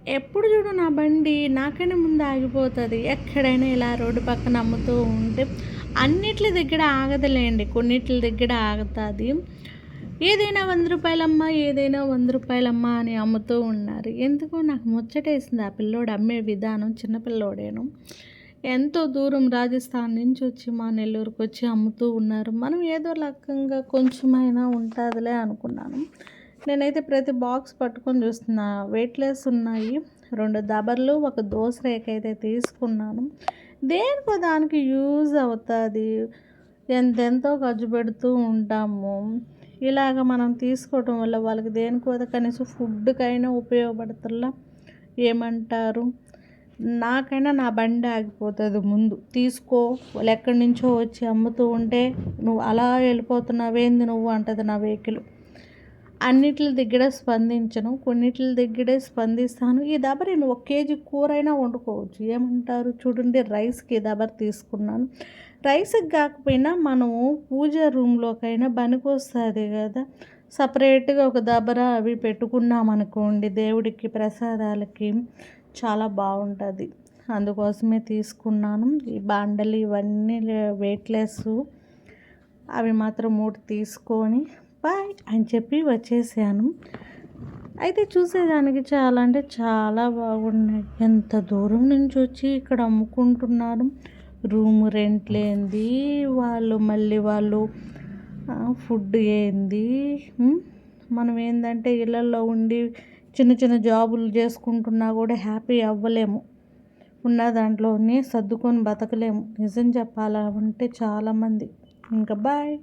ఎప్పుడు చూడు నా బండి నాకన్నా ముందు ఆగిపోతుంది. ఎక్కడైనా ఇలా రోడ్డు పక్కన అమ్ముతూ ఉంటే అన్నిట్ల దగ్గర ఆగదులేండి. కొన్నిట్ల దగ్గర ఆగుతుంది. ఏదైనా రూ. 100 ఏదైనా రూ. 100 అని అమ్ముతూ ఉన్నారు. ఎందుకో నాకు ముచ్చటేసింది. ఆ పిల్లోడు అమ్మే విధానం. చిన్న పిల్లోడేను. ఎంతో దూరం రాజస్థాన్ నుంచి వచ్చి మా నెల్లూరుకి వచ్చి అమ్ముతూ ఉన్నారు. మనం ఏదో రకంగా కొంచెమైనా ఉంటుందిలే అనుకున్నాను. నేనైతే ప్రతి బాక్స్ పట్టుకొని చూస్తున్నా. వెయిట్లెస్ ఉన్నాయి. 2 దబర్లు, ఒక దోస రేఖ అయితే తీసుకున్నాను. దేనికో దానికి యూజ్ అవుతుంది. ఎంతెంతో ఖర్చు పెడుతూ ఉంటాము. ఇలాగ మనం తీసుకోవటం వల్ల వాళ్ళకి దేనికో కనీసం ఫుడ్కైనా ఉపయోగపడుతుందా ఏమంటారు? నాకైనా నా బండి ఆగిపోతుంది ముందు. తీసుకో, వాళ్ళు ఎక్కడి నుంచో వచ్చి అమ్ముతూ ఉంటే నువ్వు అలా వెళ్ళిపోతున్నావేంది నువ్వు అంటది నా వెహికల్. అన్నిట్ల దగ్గర స్పందించను, కొన్నిట్ల దగ్గరే స్పందిస్తాను. ఈ దబర్ నేను 1 కేజీ కూరైనా వండుకోవచ్చు. ఏమంటారు? చూడండి, రైస్కి దబర్ తీసుకున్నాను. రైస్కి కాకపోయినా మనము పూజ రూమ్లోకైనా పనికొస్తుంది కదా. సపరేట్గా ఒక దబర అవి పెట్టుకున్నామనుకోండి, దేవుడికి ప్రసాదాలకి చాలా బాగుంటుంది. అందుకోసమే తీసుకున్నాను. ఈ బాండలు ఇవన్నీ వెయిట్లెస్, అవి మాత్రం 3 తీసుకొని బాయ్ అని చెప్పి వచ్చేసాను. అయితే చూసేదానికి చాలా అంటే చాలా బాగున్నాయి. ఎంత దూరం నుంచి వచ్చి ఇక్కడ అమ్ముకుంటున్నారు. రూమ్ రెంట్లు ఏంది, వాళ్ళు ఫుడ్ ఏంది. మనం ఏంటంటే ఇళ్ళల్లో ఉండి చిన్న చిన్న జాబులు చేసుకుంటున్నా కూడా హ్యాపీ అవ్వలేము. ఉన్న దాంట్లోనే సర్దుకొని బతకలేము. నిజం చెప్పాలంటే చాలామంది. ఇంకా బాయ్.